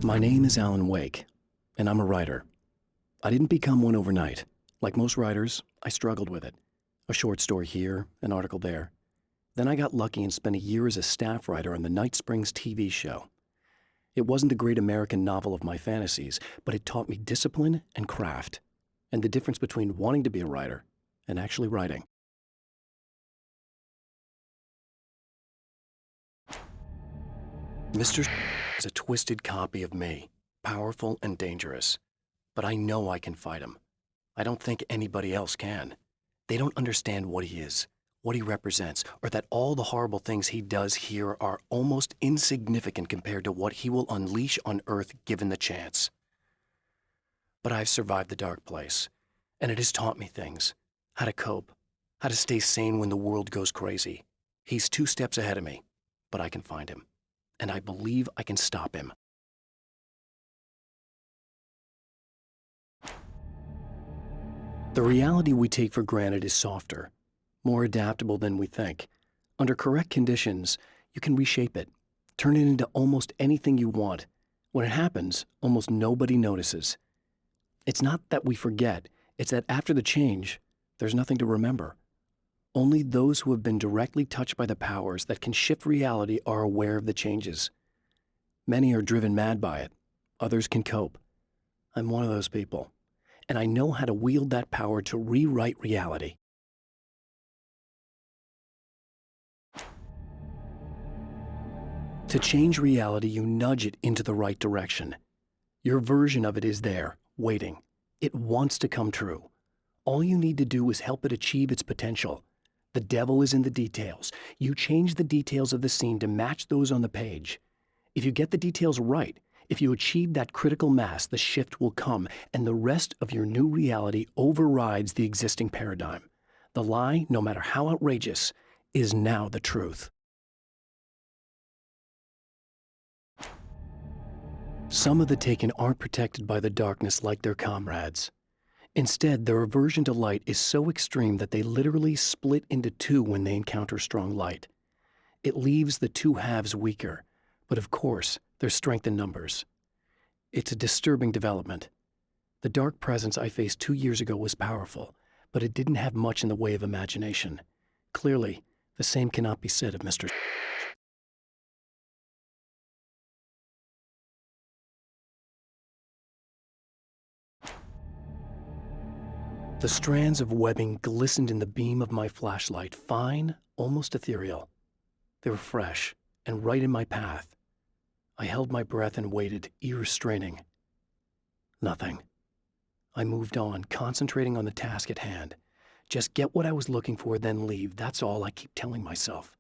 My name is Alan Wake, and I'm a writer. I didn't become one overnight. Like most writers, I struggled with it. A short story here, an article there. Then I got lucky and spent a year as a staff writer on the Night Springs TV show. It wasn't the great American novel of my fantasies, but it taught me discipline and craft, and the difference between wanting to be a writer and actually writing. Mr. is a twisted copy of me, powerful and dangerous. But I know I can fight him. I don't think anybody else can. They don't understand what he is, what he represents, or that all the horrible things he does here are almost insignificant compared to what he will unleash on Earth given the chance. But I've survived the dark place, and it has taught me things. How to cope, how to stay sane when the world goes crazy. He's 2 steps ahead of me, but I can find him. And I believe I can stop him. The reality we take for granted is softer, more adaptable than we think. Under correct conditions, you can reshape it, turn it into almost anything you want. When it happens, almost nobody notices. It's not that we forget, it's that after the change, there's nothing to remember. Only those who have been directly touched by the powers that can shift reality are aware of the changes. Many are driven mad by it. Others can cope. I'm one of those people, and I know how to wield that power to rewrite reality. To change reality, you nudge it into the right direction. Your version of it is there, waiting. It wants to come true. All you need to do is help it achieve its potential. The devil is in the details. You change the details of the scene to match those on the page. If you get the details right, if you achieve that critical mass, the shift will come, and the rest of your new reality overrides the existing paradigm. The lie, no matter how outrageous, is now the truth. Some of the taken aren't protected by the darkness like their comrades. Instead, their aversion to light is so extreme that they literally split into 2 when they encounter strong light. It leaves the 2 halves weaker, but of course, there's strength in numbers. It's a disturbing development. The dark presence I faced 2 years ago was powerful, but it didn't have much in the way of imagination. Clearly, the same cannot be said of Mr. The strands of webbing glistened in the beam of my flashlight, fine, almost ethereal. They were fresh and right in my path. I held my breath and waited, ears straining. Nothing. I moved on, concentrating on the task at hand. Just get what I was looking for, then leave. That's all I keep telling myself.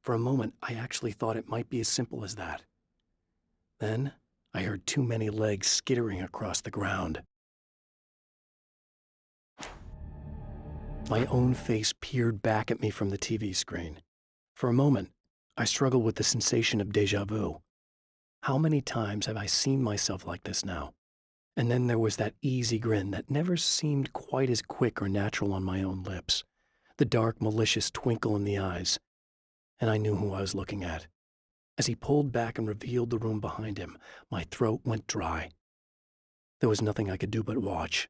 For a moment, I actually thought it might be as simple as that. Then, I heard too many legs skittering across the ground. My own face peered back at me from the TV screen. For a moment, I struggled with the sensation of déjà vu. How many times have I seen myself like this now? And then there was that easy grin that never seemed quite as quick or natural on my own lips, the dark, malicious twinkle in the eyes. And I knew who I was looking at. As he pulled back and revealed the room behind him, my throat went dry. There was nothing I could do but watch.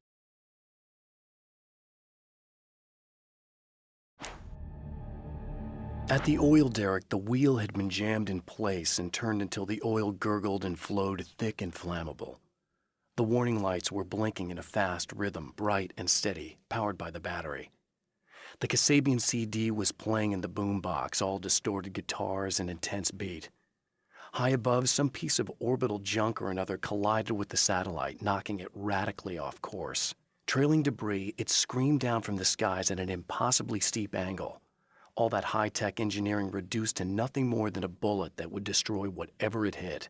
At the oil derrick, the wheel had been jammed in place and turned until the oil gurgled and flowed thick and flammable. The warning lights were blinking in a fast rhythm, bright and steady, powered by the battery. The Kasabian CD was playing in the boombox, all distorted guitars and intense beat. High above, some piece of orbital junk or another collided with the satellite, knocking it radically off course. Trailing debris, it screamed down from the skies at an impossibly steep angle. All that high-tech engineering reduced to nothing more than a bullet that would destroy whatever it hit.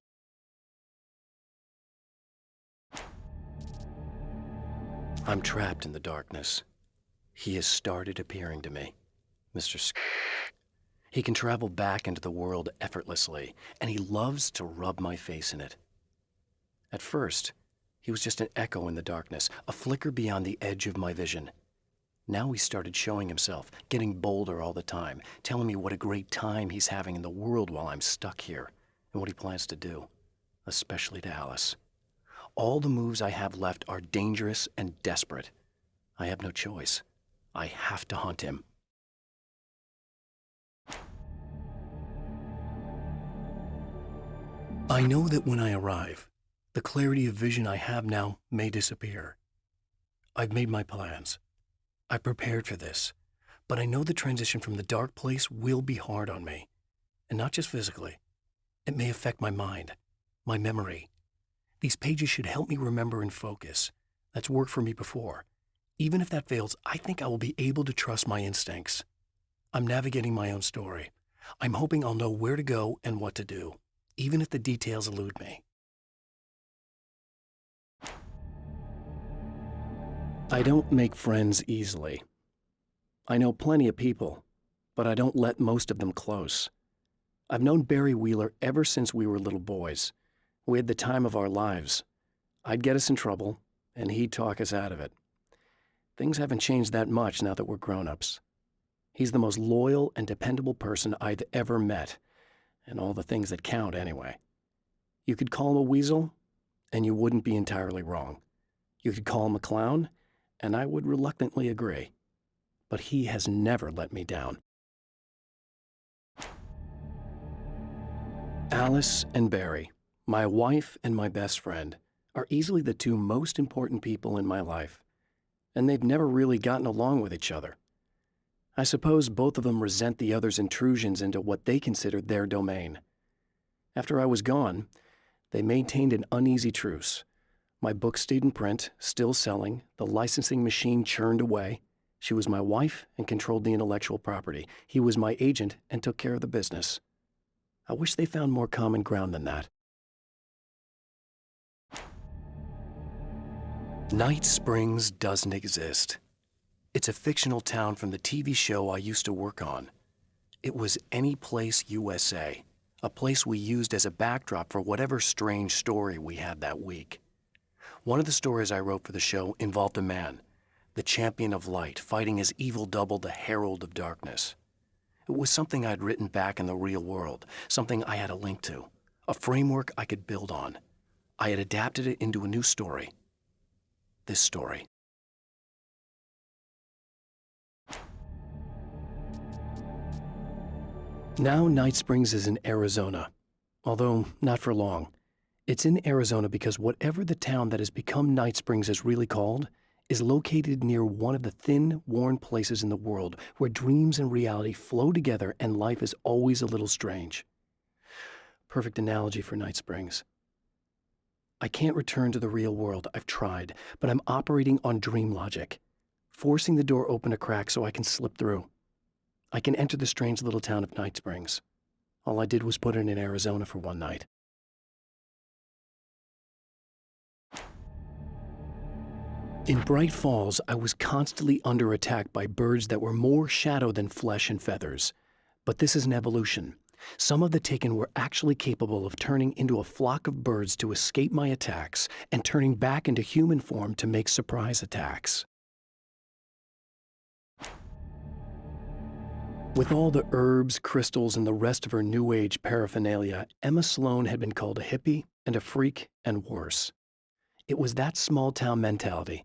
I'm trapped in the darkness. He has started appearing to me, Mr. He can travel back into the world effortlessly, and he loves to rub my face in it. At first, he was just an echo in the darkness, a flicker beyond the edge of my vision. Now he started showing himself, getting bolder all the time, telling me what a great time he's having in the world while I'm stuck here, and what he plans to do. especially to Alice. All the moves I have left are dangerous and desperate. I have no choice. I have to hunt him. I know that when I arrive, the clarity of vision I have now may disappear. I've made my plans. I've prepared for this, but I know the transition from the dark place will be hard on me, and not just physically. It may affect my mind, my memory. These pages should help me remember and focus. That's worked for me before. Even if that fails, I think I will be able to trust my instincts. I'm navigating my own story. I'm hoping I'll know where to go and what to do, even if the details elude me. I don't make friends easily. I know plenty of people, but I don't let most of them close. I've known Barry Wheeler ever since we were little boys. We had the time of our lives. I'd get us in trouble, and he'd talk us out of it. Things haven't changed that much now that we're grown-ups. He's the most loyal and dependable person I've ever met, and all the things that count anyway. You could call him a weasel, and you wouldn't be entirely wrong. You could call him a clown, and I would reluctantly agree. But he has never let me down. Alice and Barry, my wife and my best friend, are easily the two most important people in my life, and they've never really gotten along with each other. I suppose both of them resent the other's intrusions into what they considered their domain. After I was gone, they maintained an uneasy truce. My book stayed in print, still selling, the licensing machine churned away. She was my wife and controlled the intellectual property. He was my agent and took care of the business. I wish they found more common ground than that. Night Springs doesn't exist. It's a fictional town from the TV show I used to work on. It was Any Place USA, a place we used as a backdrop for whatever strange story we had that week. One of the stories I wrote for the show involved a man, the champion of light, fighting his evil double, the herald of darkness. It was something I'd written back in the real world, something I had a link to, a framework I could build on. I had adapted it into a new story. This story. Now Night Springs is in Arizona, although not for long. It's in Arizona because whatever the town that has become Night Springs is really called is located near one of the thin, worn places in the world where dreams and reality flow together and life is always a little strange. Perfect analogy for Night Springs. I can't return to the real world. I've tried, but I'm operating on dream logic, forcing the door open a crack so I can slip through. I can enter the strange little town of Night Springs. All I did was put it in Arizona for one night. In Bright Falls, I was constantly under attack by birds that were more shadow than flesh and feathers. But this is an evolution. Some of the taken were actually capable of turning into a flock of birds to escape my attacks and turning back into human form to make surprise attacks. With all the herbs, crystals, and the rest of her New Age paraphernalia, Emma Sloan had been called a hippie and a freak and worse. It was that small-town mentality.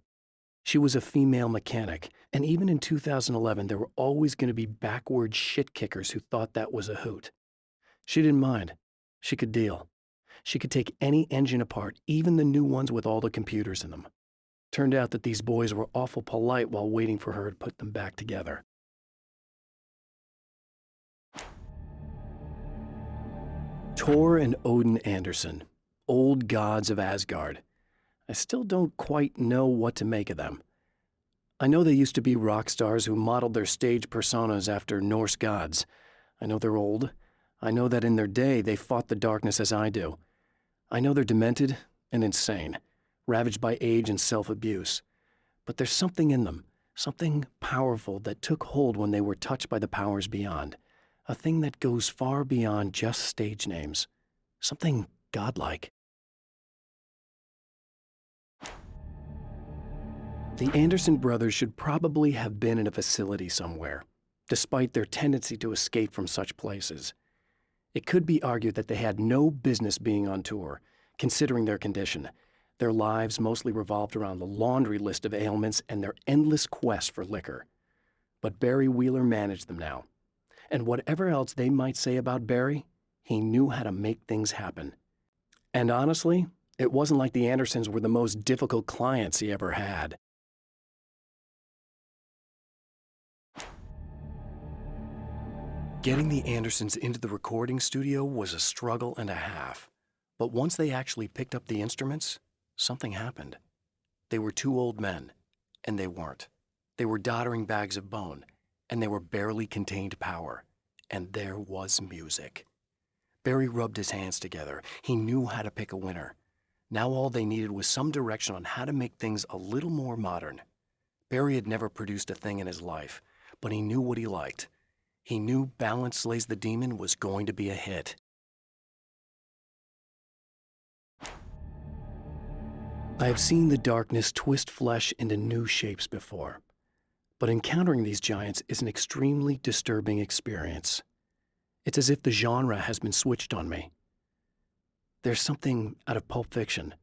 She was a female mechanic, and even in 2011, there were always going to be backward shit-kickers who thought that was a hoot. She didn't mind. She could deal. She could take any engine apart, even the new ones with all the computers in them. Turned out that these boys were awful polite while waiting for her to put them back together. Thor and Odin Anderson, old gods of Asgard. I still don't quite know what to make of them. I know they used to be rock stars who modeled their stage personas after Norse gods. I know they're old. I know that in their day they fought the darkness as I do. I know they're demented and insane, ravaged by age and self-abuse. But there's something in them, something powerful that took hold when they were touched by the powers beyond. A thing that goes far beyond just stage names. Something godlike. The Anderson brothers should probably have been in a facility somewhere, despite their tendency to escape from such places. It could be argued that they had no business being on tour, considering their condition. Their lives mostly revolved around the laundry list of ailments and their endless quest for liquor. But Barry Wheeler managed them now. And whatever else they might say about Barry, he knew how to make things happen. And honestly, it wasn't like the Andersons were the most difficult clients he ever had. Getting the Andersons into the recording studio was a struggle and a half. But once they actually picked up the instruments, something happened. They were two old men, and they weren't. They were doddering bags of bone, and they were barely contained power. And there was music. Barry rubbed his hands together. He knew how to pick a winner. Now all they needed was some direction on how to make things a little more modern. Barry had never produced a thing in his life, but he knew what he liked. He knew Balance Slays the Demon was going to be a hit. I have seen the darkness twist flesh into new shapes before, but encountering these giants is an extremely disturbing experience. It's as if the genre has been switched on me. There's something out of Pulp Fiction.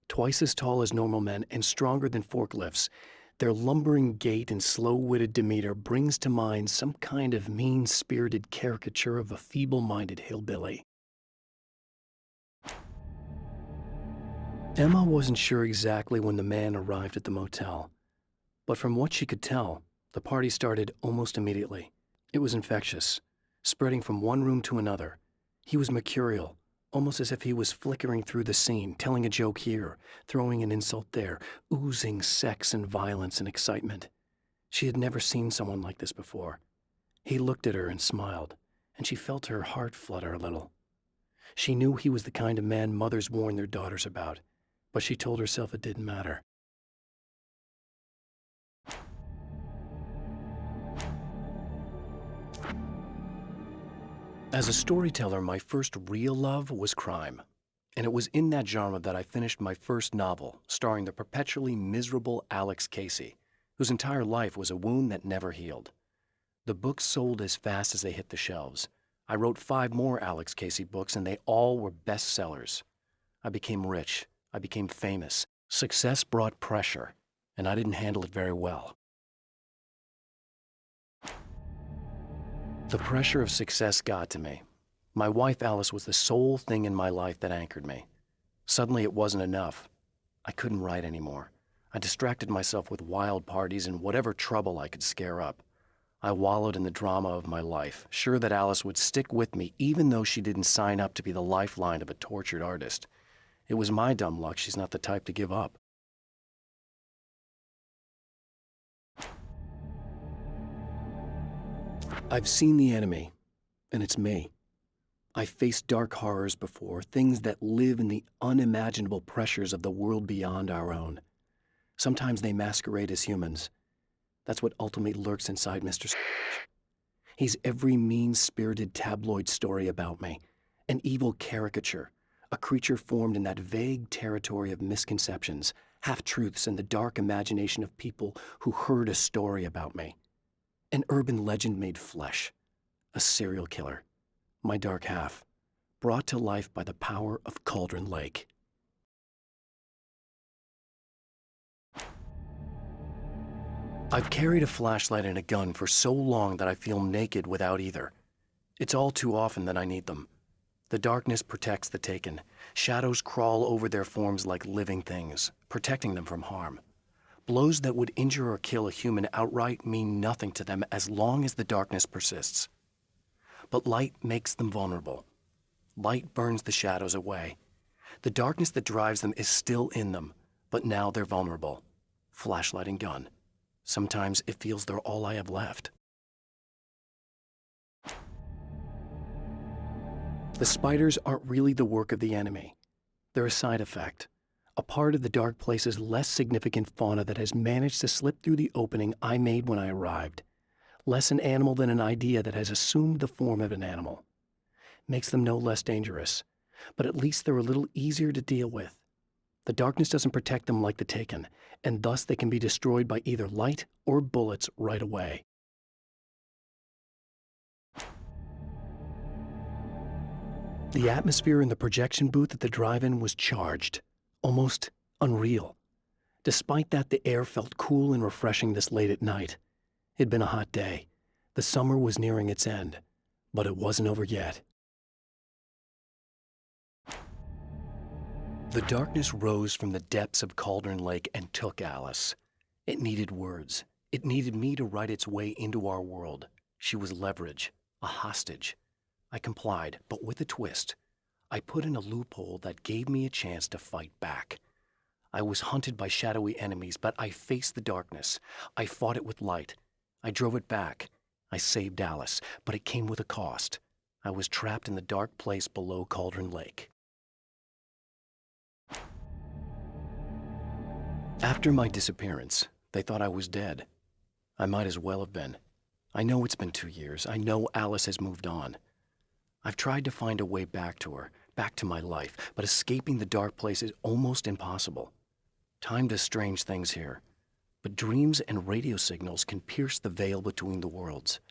Twice as tall as normal men and stronger than forklifts, their lumbering gait and slow-witted demeanor brings to mind some kind of mean-spirited caricature of a feeble-minded hillbilly. Emma wasn't sure exactly when the man arrived at the motel, but from what she could tell, the party started almost immediately. It was infectious, spreading from one room to another. He was mercurial, almost as if he was flickering through the scene, telling a joke here, throwing an insult there, oozing sex and violence and excitement. She had never seen someone like this before. He looked at her and smiled, and she felt her heart flutter a little. She knew he was the kind of man mothers warn their daughters about, but she told herself it didn't matter. As a storyteller, my first real love was crime. And it was in that genre that I finished my first novel, starring the perpetually miserable Alex Casey, whose entire life was a wound that never healed. The books sold as fast as they hit the shelves. I wrote 5 more Alex Casey books, and they all were bestsellers. I became rich. I became famous. Success brought pressure, and I didn't handle it very well. The pressure of success got to me. My wife Alice was the sole thing in my life that anchored me. Suddenly it wasn't enough. I couldn't write anymore. I distracted myself with wild parties and whatever trouble I could scare up. I wallowed in the drama of my life, sure that Alice would stick with me even though she didn't sign up to be the lifeline of a tortured artist. It was my dumb luck she's not the type to give up. I've seen the enemy, and it's me. I've faced dark horrors before, things that live in the unimaginable pressures of the world beyond our own. Sometimes they masquerade as humans. That's what ultimately lurks inside Mr. Scrooge. He's every mean-spirited tabloid story about me, an evil caricature, a creature formed in that vague territory of misconceptions, half-truths, and the dark imagination of people who heard a story about me. An urban legend made flesh, a serial killer, my dark half, brought to life by the power of Cauldron Lake. I've carried a flashlight and a gun for so long that I feel naked without either. It's all too often that I need them. The darkness protects the taken. Shadows crawl over their forms like living things, protecting them from harm. Blows that would injure or kill a human outright mean nothing to them as long as the darkness persists. But light makes them vulnerable. Light burns the shadows away. The darkness that drives them is still in them, but now they're vulnerable. Flashlight and gun. Sometimes it feels they're all I have left. The spiders aren't really the work of the enemy. They're a side effect. A part of the dark place's less significant fauna that has managed to slip through the opening I made when I arrived. Less an animal than an idea that has assumed the form of an animal. Makes them no less dangerous, but at least they're a little easier to deal with. The darkness doesn't protect them like the taken, and thus they can be destroyed by either light or bullets right away. The atmosphere in the projection booth at the drive-in was charged, almost unreal. Despite that, the air felt cool and refreshing this late at night. It'd been a hot day. The summer was nearing its end, but it wasn't over yet. The darkness rose from the depths of Cauldron Lake and took Alice. It needed words. It needed me to write its way into our world. She was leverage, a hostage. I complied, but with a twist. I put in a loophole that gave me a chance to fight back. I was hunted by shadowy enemies, but I faced the darkness. I fought it with light. I drove it back. I saved Alice, but it came with a cost. I was trapped in the dark place below Cauldron Lake. After my disappearance, they thought I was dead. I might as well have been. I know it's been 2 years. I know Alice has moved on. I've tried to find a way back to her, back to my life, but escaping the dark place is almost impossible. Time does strange things here, but dreams and radio signals can pierce the veil between the worlds.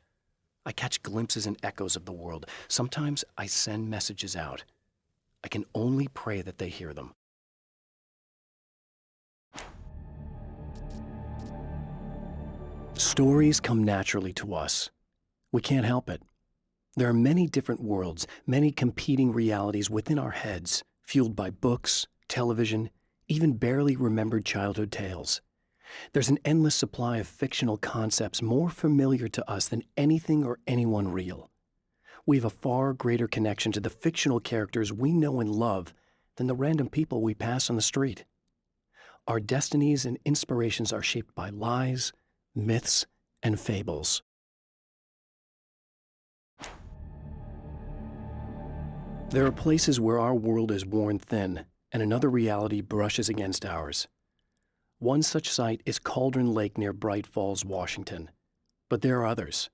I catch glimpses and echoes of the world. Sometimes I send messages out. I can only pray that they hear them. Stories come naturally to us. We can't help it. There are many different worlds, many competing realities within our heads, fueled by books, television, even barely remembered childhood tales. There's an endless supply of fictional concepts more familiar to us than anything or anyone real. We have a far greater connection to the fictional characters we know and love than the random people we pass on the street. Our destinies and inspirations are shaped by lies, myths, and fables. There are places where our world is worn thin and another reality brushes against ours. One such site is Cauldron Lake near Bright Falls, Washington. But there are others.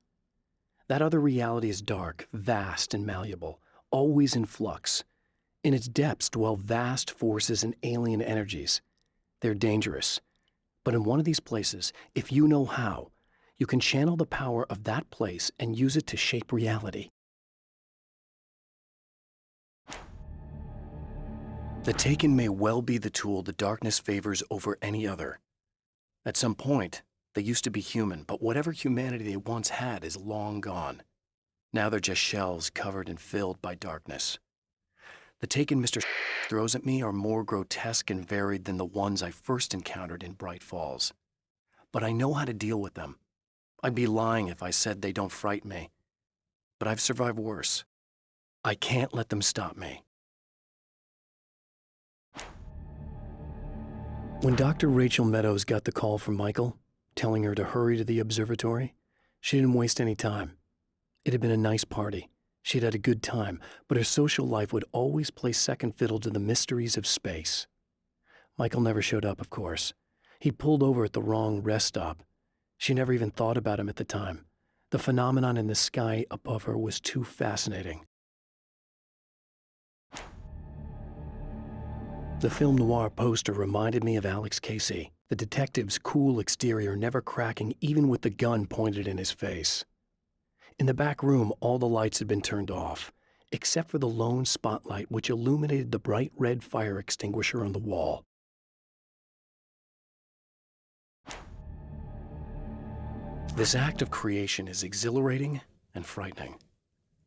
That other reality is dark, vast, and malleable, always in flux. In its depths dwell vast forces and alien energies. They're dangerous. But in one of these places, if you know how, you can channel the power of that place and use it to shape reality. The Taken may well be the tool the darkness favors over any other. At some point, they used to be human, but whatever humanity they once had is long gone. Now they're just shells covered and filled by darkness. The Taken Mr. throws at me are more grotesque and varied than the ones I first encountered in Bright Falls. But I know how to deal with them. I'd be lying if I said they don't frighten me. But I've survived worse. I can't let them stop me. When Dr. Rachel Meadows got the call from Michael, telling her to hurry to the observatory, she didn't waste any time. It had been a nice party. She'd had a good time, but her social life would always play second fiddle to the mysteries of space. Michael never showed up, of course. He pulled over at the wrong rest stop. She never even thought about him at the time. The phenomenon in the sky above her was too fascinating. The film noir poster reminded me of Alex Casey, the detective's cool exterior never cracking even with the gun pointed in his face. In the back room, all the lights had been turned off, except for the lone spotlight which illuminated the bright red fire extinguisher on the wall. This act of creation is exhilarating and frightening.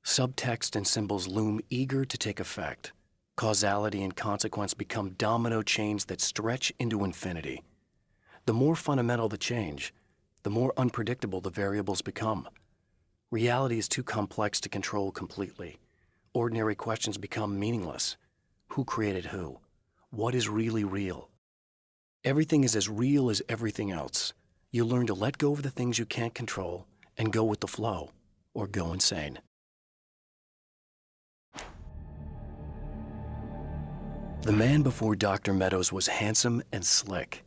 Subtext and symbols loom eager to take effect. Causality and consequence become domino chains that stretch into infinity. The more fundamental the change, the more unpredictable the variables become. Reality is too complex to control completely. Ordinary questions become meaningless. Who created who? What is really real? Everything is as real as everything else. You learn to let go of the things you can't control and go with the flow, or go insane. The man before Dr. Meadows was handsome and slick.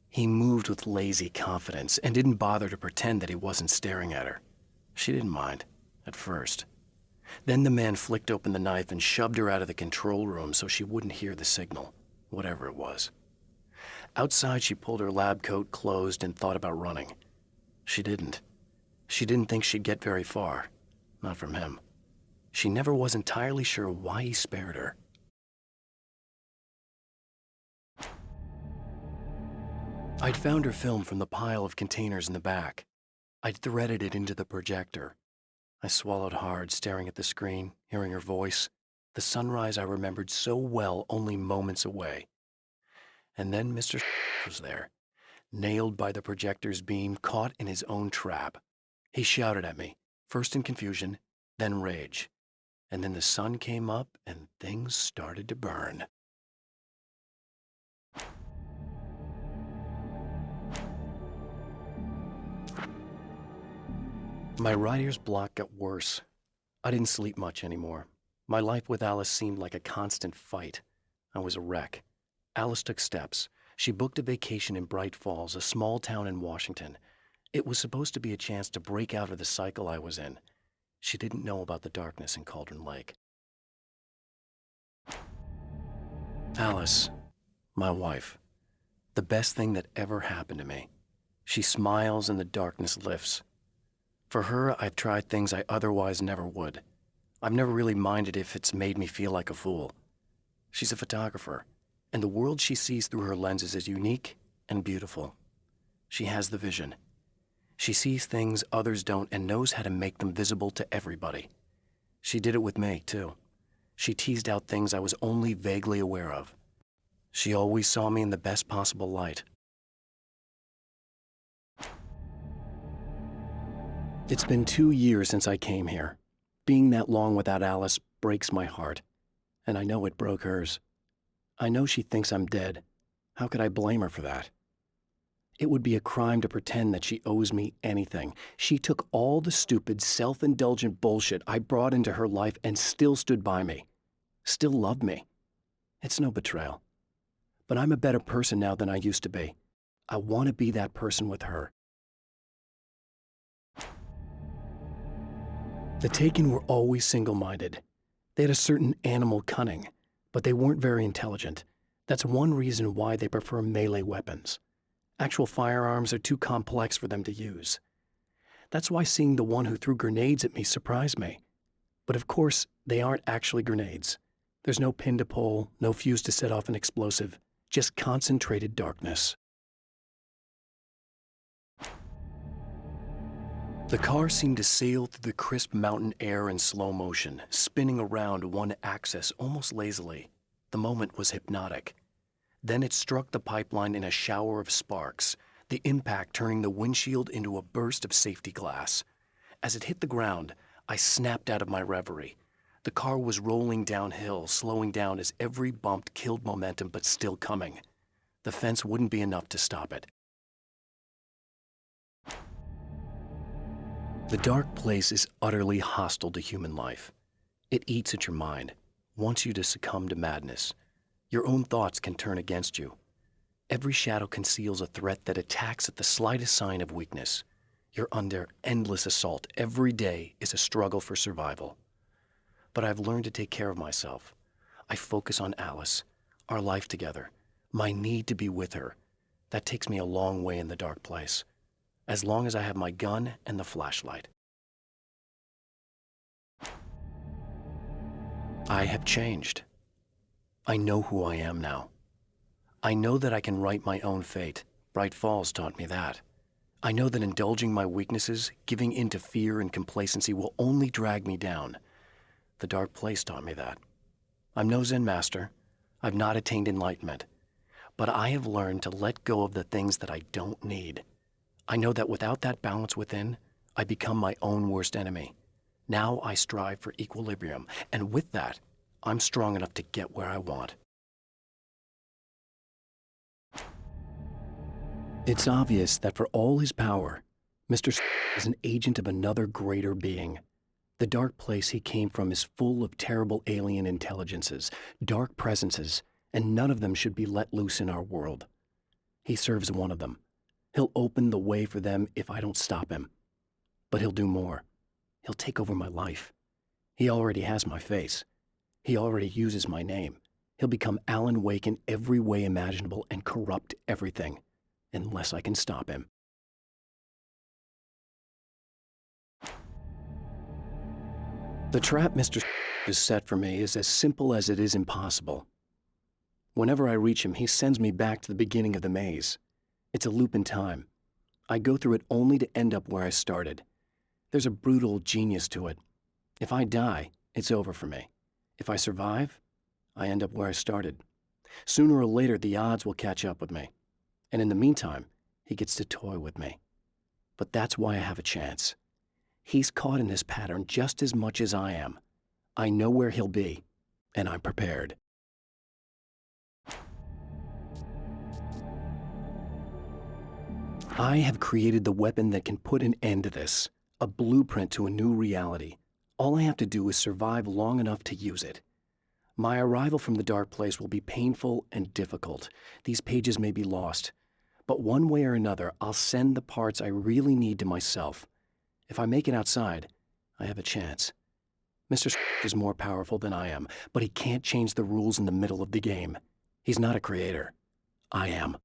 He moved with lazy confidence and didn't bother to pretend that he wasn't staring at her. She didn't mind, at first. Then the man flicked open the knife and shoved her out of the control room so she wouldn't hear the signal, whatever it was. Outside, she pulled her lab coat closed and thought about running. She didn't. She didn't think she'd get very far. Not from him. She never was entirely sure why he spared her. I'd found her film from the pile of containers in the back. I'd threaded it into the projector. I swallowed hard, staring at the screen, hearing her voice, the sunrise I remembered so well only moments away. And then Mr. was there, nailed by the projector's beam, caught in his own trap. He shouted at me, first in confusion, then rage. And then the sun came up and things started to burn. My writer's block got worse. I didn't sleep much anymore. My life with Alice seemed like a constant fight. I was a wreck. Alice took steps. She booked a vacation in Bright Falls, a small town in Washington. It was supposed to be a chance to break out of the cycle I was in. She didn't know about the darkness in Cauldron Lake. Alice, my wife, the best thing that ever happened to me. She smiles and the darkness lifts. For her, I've tried things I otherwise never would. I've never really minded if it's made me feel like a fool. She's a photographer, and the world she sees through her lenses is unique and beautiful. She has the vision. She sees things others don't and knows how to make them visible to everybody. She did it with me, too. She teased out things I was only vaguely aware of. She always saw me in the best possible light. It's been 2 years since I came here. Being that long without Alice breaks my heart, and I know it broke hers. I know she thinks I'm dead. How could I blame her for that? It would be a crime to pretend that she owes me anything. She took all the stupid, self-indulgent bullshit I brought into her life and still stood by me. Still loved me. It's no betrayal. But I'm a better person now than I used to be. I want to be that person with her. The Taken were always single-minded. They had a certain animal cunning, but they weren't very intelligent. That's one reason why they prefer melee weapons. Actual firearms are too complex for them to use. That's why seeing the one who threw grenades at me surprised me. But of course, they aren't actually grenades. There's no pin to pull, no fuse to set off an explosive, just concentrated darkness. The car seemed to sail through the crisp mountain air in slow motion, spinning around one axis almost lazily. The moment was hypnotic. Then it struck the pipeline in a shower of sparks, the impact turning the windshield into a burst of safety glass. As it hit the ground, I snapped out of my reverie. The car was rolling downhill, slowing down as every bump killed momentum but still coming. The fence wouldn't be enough to stop it. The dark place is utterly hostile to human life. It eats at your mind, wants you to succumb to madness. Your own thoughts can turn against you. Every shadow conceals a threat that attacks at the slightest sign of weakness. You're under endless assault. Every day is a struggle for survival. But I've learned to take care of myself. I focus on Alice, our life together, my need to be with her. That takes me a long way in the dark place, as long as I have my gun and the flashlight. I have changed. I know who I am now. I know that I can write my own fate. Bright Falls taught me that. I know that indulging my weaknesses, giving in to fear and complacency will only drag me down. The dark place taught me that. I'm no Zen master. I've not attained enlightenment. But I have learned to let go of the things that I don't need. I know that without that balance within, I become my own worst enemy. Now I strive for equilibrium, and with that, I'm strong enough to get where I want. It's obvious that for all his power, Mr. is an agent of another greater being. The dark place he came from is full of terrible alien intelligences, dark presences, and none of them should be let loose in our world. He serves one of them. He'll open the way for them if I don't stop him. But he'll do more. He'll take over my life. He already has my face. He already uses my name. He'll become Alan Wake in every way imaginable and corrupt everything, unless I can stop him. The trap Mr. has set for me is as simple as it is impossible. Whenever I reach him, he sends me back to the beginning of the maze. It's a loop in time. I go through it only to end up where I started. There's a brutal genius to it. If I die, it's over for me. If I survive, I end up where I started. Sooner or later, the odds will catch up with me. And in the meantime, he gets to toy with me. But that's why I have a chance. He's caught in this pattern just as much as I am. I know where he'll be, and I'm prepared. I have created the weapon that can put an end to this, a blueprint to a new reality. All I have to do is survive long enough to use it. My arrival from the dark place will be painful and difficult. These pages may be lost. But one way or another, I'll send the parts I really need to myself. If I make it outside, I have a chance. Mr. is more powerful than I am, but he can't change the rules in the middle of the game. He's not a creator. I am.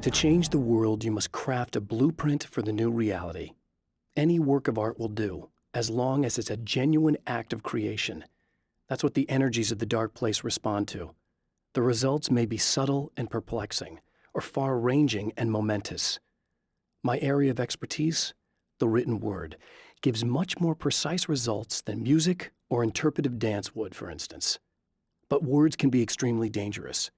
To change the world, you must craft a blueprint for the new reality. Any work of art will do, as long as it's a genuine act of creation. That's what the energies of the dark place respond to. The results may be subtle and perplexing, or far-ranging and momentous. My area of expertise, the written word, gives much more precise results than music or interpretive dance would, for instance. But words can be extremely dangerous.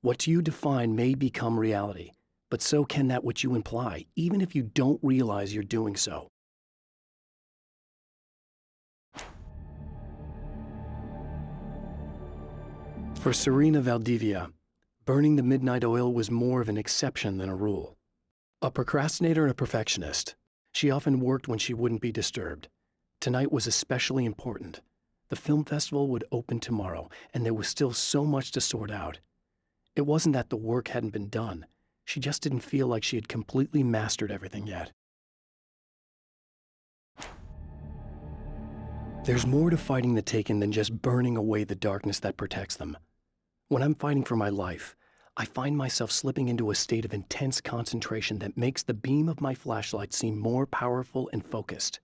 What you define may become reality, but so can that which you imply, even if you don't realize you're doing so. For Serena Valdivia, burning the midnight oil was more of an exception than a rule. A procrastinator and a perfectionist, she often worked when she wouldn't be disturbed. Tonight was especially important. The film festival would open tomorrow, and there was still so much to sort out. It wasn't that the work hadn't been done. She just didn't feel like she had completely mastered everything yet. There's more to fighting the Taken than just burning away the darkness that protects them. When I'm fighting for my life, I find myself slipping into a state of intense concentration that makes the beam of my flashlight seem more powerful and focused.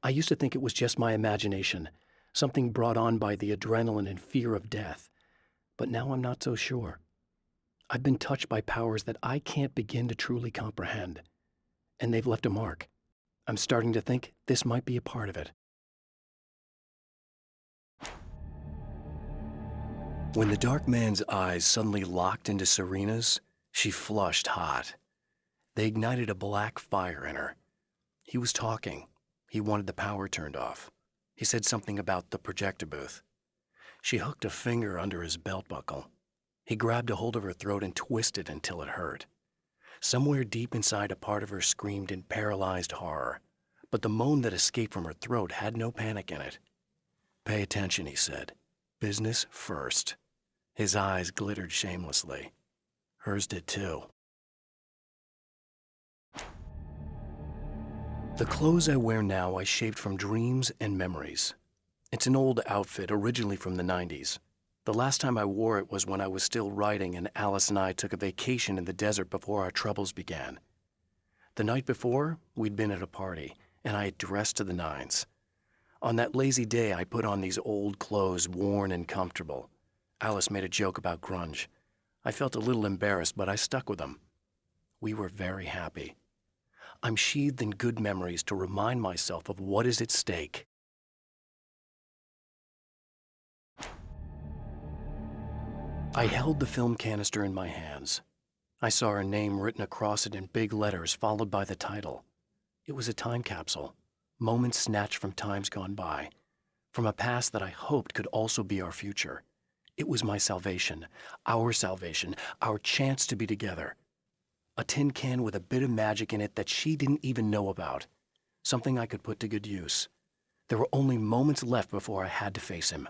I used to think it was just my imagination, something brought on by the adrenaline and fear of death. But now I'm not so sure. I've been touched by powers that I can't begin to truly comprehend. And they've left a mark. I'm starting to think this might be a part of it. When the dark man's eyes suddenly locked into Serena's, she flushed hot. They ignited a black fire in her. He was talking. He wanted the power turned off. He said something about the projector booth. She hooked a finger under his belt buckle. He grabbed a hold of her throat and twisted until it hurt. Somewhere deep inside, a part of her screamed in paralyzed horror, but the moan that escaped from her throat had no panic in it. "Pay attention," he said. "Business first." His eyes glittered shamelessly. Hers did too. The clothes I wear now I shaped from dreams and memories. It's an old outfit, originally from the 90s. The last time I wore it was when I was still writing and Alice and I took a vacation in the desert before our troubles began. The night before, we'd been at a party, and I had dressed to the nines. On that lazy day, I put on these old clothes, worn and comfortable. Alice made a joke about grunge. I felt a little embarrassed, but I stuck with them. We were very happy. I'm sheathed in good memories to remind myself of what is at stake. I held the film canister in my hands. I saw her name written across it in big letters, followed by the title. It was a time capsule, moments snatched from times gone by, from a past that I hoped could also be our future. It was my salvation, our chance to be together. A tin can with a bit of magic in it that she didn't even know about, something I could put to good use. There were only moments left before I had to face him.